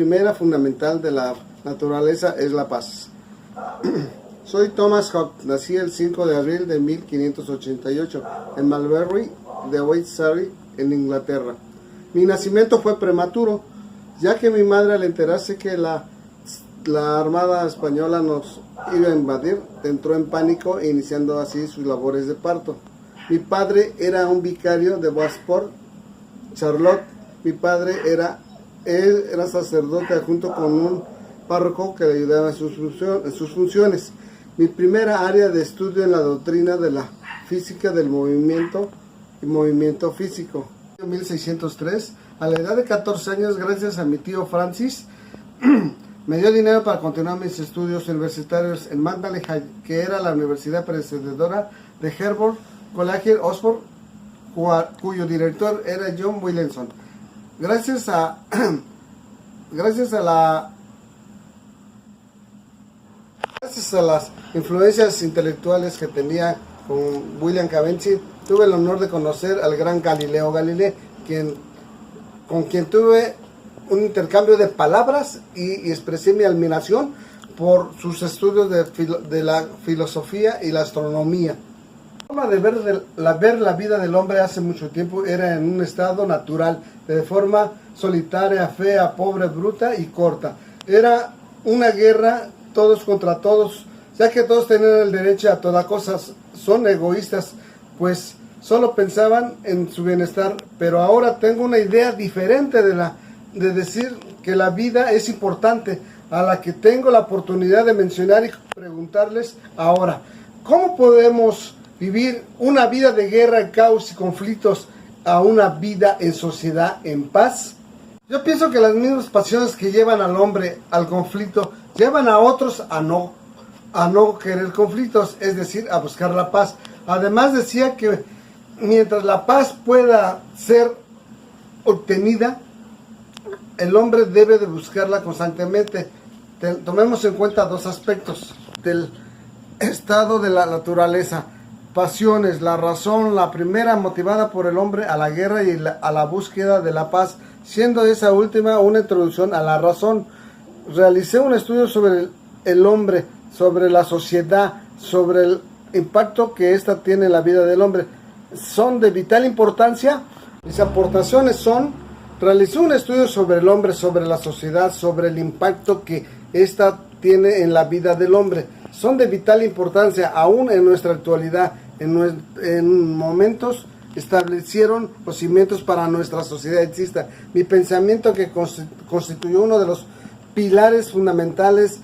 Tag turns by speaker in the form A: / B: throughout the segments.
A: primera fundamental de la naturaleza es la paz. Soy Thomas Hobbes, nací el 5 de abril de 1588 en Malmesbury de West Surrey, en Inglaterra. Mi nacimiento fue prematuro, ya que mi madre, al enterarse que la Armada Española nos iba a invadir, entró en pánico, iniciando así sus labores de parto. Mi padre era un vicario de Westport, Charlotte. Mi padre era sacerdote junto con un párroco que le ayudaba en sus funciones. Mi primera área de estudio en la doctrina de la física del movimiento y movimiento físico. En 1603, a la edad de 14 años, gracias a mi tío Francis, me dio dinero para continuar mis estudios universitarios en Magdalen High, que era la universidad predecesora de Hertford College, Oxford, cuyo director era John Williamson. Gracias a las influencias intelectuales que tenía con William Cavendish, tuve el honor de conocer al gran Galileo Galilei, con quien tuve un intercambio de palabras y expresé mi admiración por sus estudios de la filosofía y la astronomía. La forma de ver la vida del hombre hace mucho tiempo era en un estado natural, de forma solitaria, fea, pobre, bruta y corta. Era una guerra todos contra todos, ya que todos tenían el derecho a todas cosas. Son egoístas, pues solo pensaban en su bienestar, pero ahora tengo una idea diferente de decir que la vida es importante, a la que tengo la oportunidad de mencionar y preguntarles ahora: ¿cómo podemos vivir una vida de guerra, caos y conflictos a una vida en sociedad en paz? Yo pienso que las mismas pasiones que llevan al hombre al conflicto llevan a otros a no querer conflictos, es decir, a buscar la paz. Además, decía que mientras la paz pueda ser obtenida, el hombre debe de buscarla constantemente. Tomemos en cuenta dos aspectos del estado de la naturaleza: pasiones, la razón, la primera motivada por el hombre a la guerra y a la búsqueda de la paz, siendo esa última una introducción a la razón. Realicé un estudio sobre el hombre, sobre la sociedad, sobre el impacto que ésta tiene en la vida del hombre. Son de vital importancia. Mis aportaciones son: realicé un estudio sobre el hombre, sobre la sociedad, sobre el impacto que ésta tiene en la vida del hombre. Son de vital importancia, aún en nuestra actualidad. En momentos establecieron los cimientos para nuestra sociedad exista. Mi pensamiento, que constituyó uno de los pilares fundamentales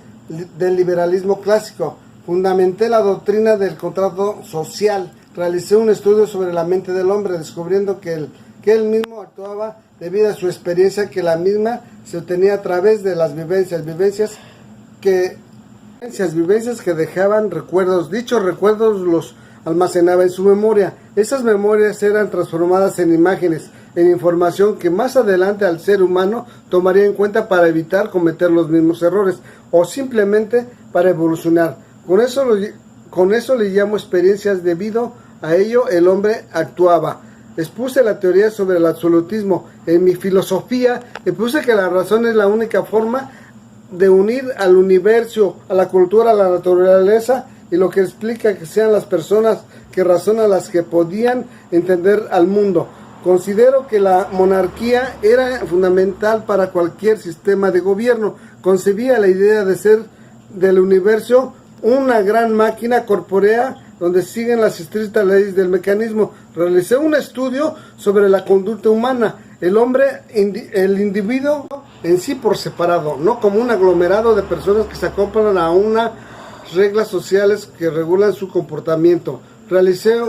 A: del liberalismo clásico. Fundamenté la doctrina del contrato social. Realicé un estudio sobre la mente del hombre, descubriendo que él mismo actuaba debido a su experiencia, que la misma se obtenía a través de las vivencias que dejaban recuerdos. Dichos recuerdos los almacenaba en su memoria. Esas memorias eran transformadas en imágenes, en información que más adelante al ser humano tomaría en cuenta para evitar cometer los mismos errores o simplemente para evolucionar. Con eso le llamo experiencias. Debido a ello, el hombre actuaba. Expuse la teoría sobre el absolutismo. En mi filosofía expuse que la razón es la única forma de unir al universo, a la cultura, a la naturaleza, y lo que explica que sean las personas que razonan las que podían entender al mundo. Considero que la monarquía era fundamental para cualquier sistema de gobierno. Concebía la idea de ser del universo una gran máquina corpórea donde siguen las estrictas leyes del mecanismo. Realicé un estudio sobre la conducta humana, el hombre, el individuo en sí por separado, no como un aglomerado de personas que se acoplan a unas reglas sociales que regulan su comportamiento. Realicé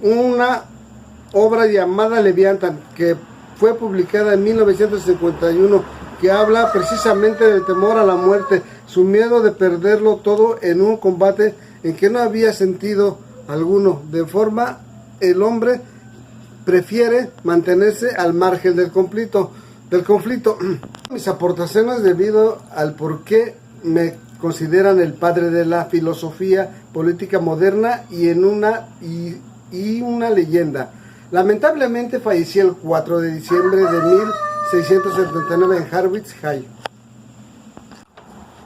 A: una obra llamada Leviatán, que fue publicada en 1951, que habla precisamente del temor a la muerte, su miedo de perderlo todo en un combate en que no había sentido alguno. De forma, el hombre prefiere mantenerse al margen del conflicto. Mis aportaciones debido al por qué me consideran el padre de la filosofía política moderna y una leyenda. Lamentablemente fallecí el 4 de diciembre de 1679 en Harwich High.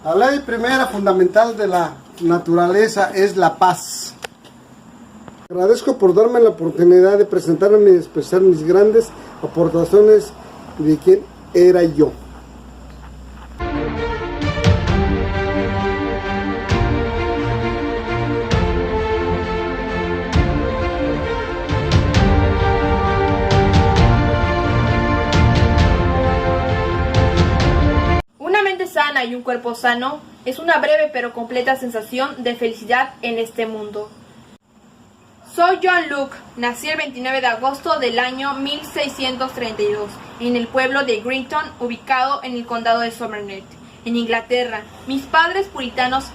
A: La ley primera fundamental de la naturaleza es la paz. Agradezco por darme la oportunidad de presentarme y expresar mis grandes aportaciones de quién era yo.
B: Una mente sana y un cuerpo sano es una breve pero completa sensación de felicidad en este mundo. Soy John Luke, nací el 29 de agosto del año 1632 en el pueblo de Greenton, ubicado en el condado de Somerset, en Inglaterra. Mis padres puritanos,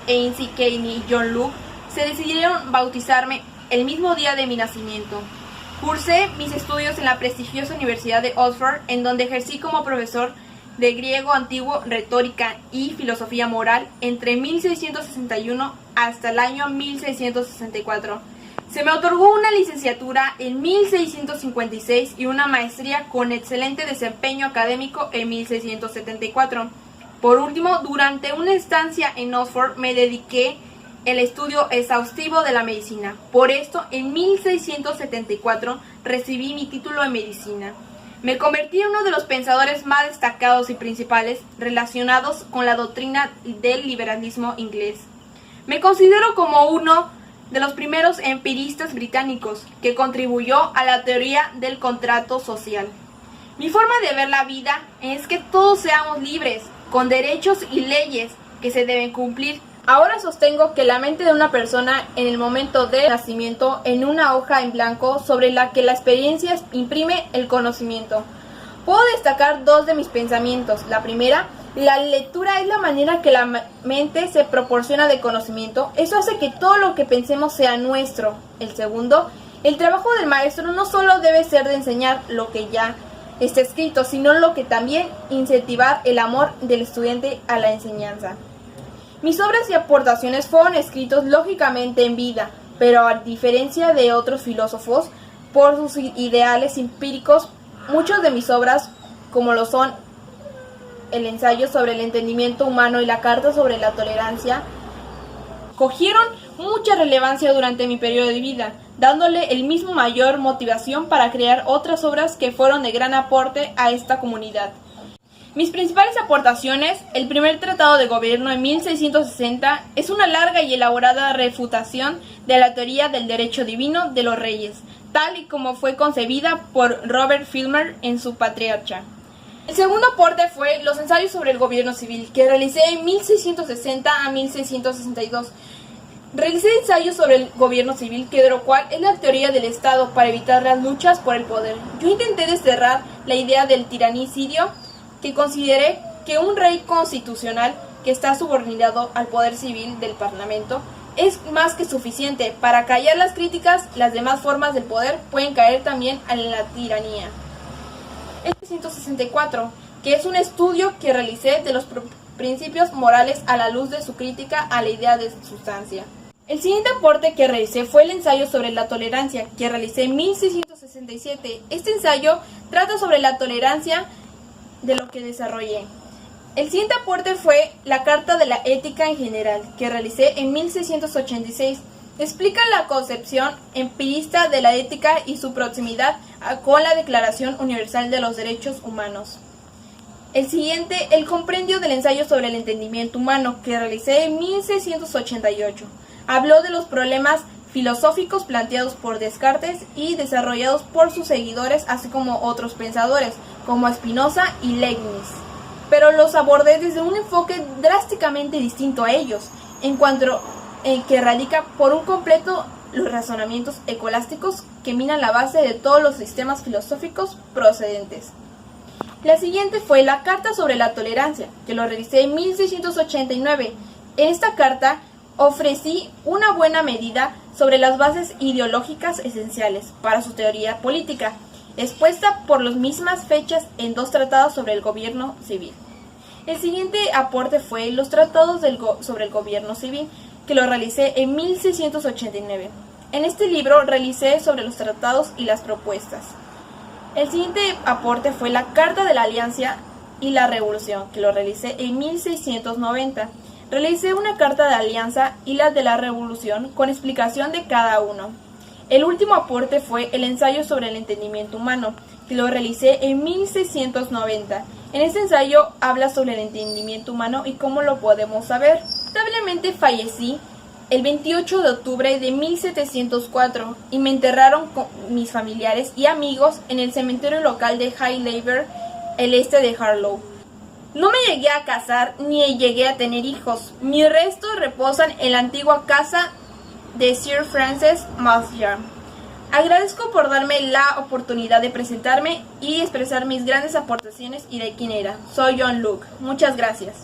B: Ainsley Caney y John Luke, se decidieron bautizarme el mismo día de mi nacimiento. Cursé mis estudios en la prestigiosa Universidad de Oxford, en donde ejercí como profesor de griego antiguo, retórica y filosofía moral entre 1661 hasta el año 1664. Se me otorgó una licenciatura en 1656 y una maestría con excelente desempeño académico en 1674. Por último, durante una estancia en Oxford me dediqué al estudio exhaustivo de la medicina. Por esto, en 1674 recibí mi título en medicina. Me convertí en uno de los pensadores más destacados y principales relacionados con la doctrina del liberalismo inglés. Me considero como uno de los primeros empiristas británicos que contribuyó a la teoría del contrato social. Mi forma de ver la vida es que todos seamos libres, con derechos y leyes que se deben cumplir. Ahora sostengo que la mente de una persona en el momento de nacimiento en una hoja en blanco sobre la que la experiencia imprime el conocimiento. Puedo destacar dos de mis pensamientos. La primera, la lectura es la manera que la mente se proporciona de conocimiento. Eso hace que todo lo que pensemos sea nuestro. El segundo, el trabajo del maestro no solo debe ser de enseñar lo que ya está escrito, sino lo que también incentivar el amor del estudiante a la enseñanza. Mis obras y aportaciones fueron escritos lógicamente en vida, pero a diferencia de otros filósofos, por sus ideales empíricos, muchas de mis obras, como lo son el ensayo sobre el entendimiento humano y la carta sobre la tolerancia, cogieron mucha relevancia durante mi periodo de vida, dándole el mismo mayor motivación para crear otras obras que fueron de gran aporte a esta comunidad. Mis principales aportaciones: el primer tratado de gobierno en 1660 es una larga y elaborada refutación de la teoría del derecho divino de los reyes, tal y como fue concebida por Robert Filmer en su Patriarcha. El segundo aporte fue los ensayos sobre el gobierno civil, que realicé en 1660 a 1662. Realicé ensayos sobre el gobierno civil, que de lo cual es la teoría del Estado para evitar las luchas por el poder. Yo intenté desterrar la idea del tiranicidio, que consideré que un rey constitucional que está subordinado al poder civil del Parlamento es más que suficiente para callar las críticas. Las demás formas del poder pueden caer también en la tiranía. El 164, que es un estudio que realicé de los principios morales a la luz de su crítica a la idea de sustancia. El siguiente aporte que realicé fue el ensayo sobre la tolerancia, que realicé en 1667. Este ensayo trata sobre la tolerancia de lo que desarrollé. El siguiente aporte fue la Carta de la Ética en general, que realicé en 1686. Explica la concepción empirista de la ética y su proximidad con la Declaración Universal de los Derechos Humanos. El siguiente, el compendio del ensayo sobre el entendimiento humano, que realicé en 1688. Habló de los problemas filosóficos planteados por Descartes y desarrollados por sus seguidores, así como otros pensadores, como Spinoza y Leibniz. Pero los abordé desde un enfoque drásticamente distinto a ellos, en cuanto en que radica por un completo los razonamientos escolásticos que minan la base de todos los sistemas filosóficos procedentes. La siguiente fue la Carta sobre la Tolerancia, que lo realicé en 1689. En esta carta ofrecí una buena medida sobre las bases ideológicas esenciales para su teoría política, expuesta por las mismas fechas en dos tratados sobre el gobierno civil. El siguiente aporte fue los tratados sobre el gobierno civil, que lo realicé en 1689. En este libro realicé sobre los tratados y las propuestas. El siguiente aporte fue la Carta de la Alianza y la Revolución, que lo realicé en 1690. Realicé una Carta de Alianza y la de la Revolución con explicación de cada uno. El último aporte fue el ensayo sobre el entendimiento humano, que lo realicé en 1690. En este ensayo habla sobre el entendimiento humano y cómo lo podemos saber. Lamentablemente fallecí el 28 de octubre de 1704 y me enterraron con mis familiares y amigos en el cementerio local de High Laver, el este de Harlow. No me llegué a casar ni llegué a tener hijos. Mis restos reposan en la antigua casa de Sir Francis Marshall. Agradezco por darme la oportunidad de presentarme y expresar mis grandes aportaciones y de quién era. Soy John Luke. Muchas gracias.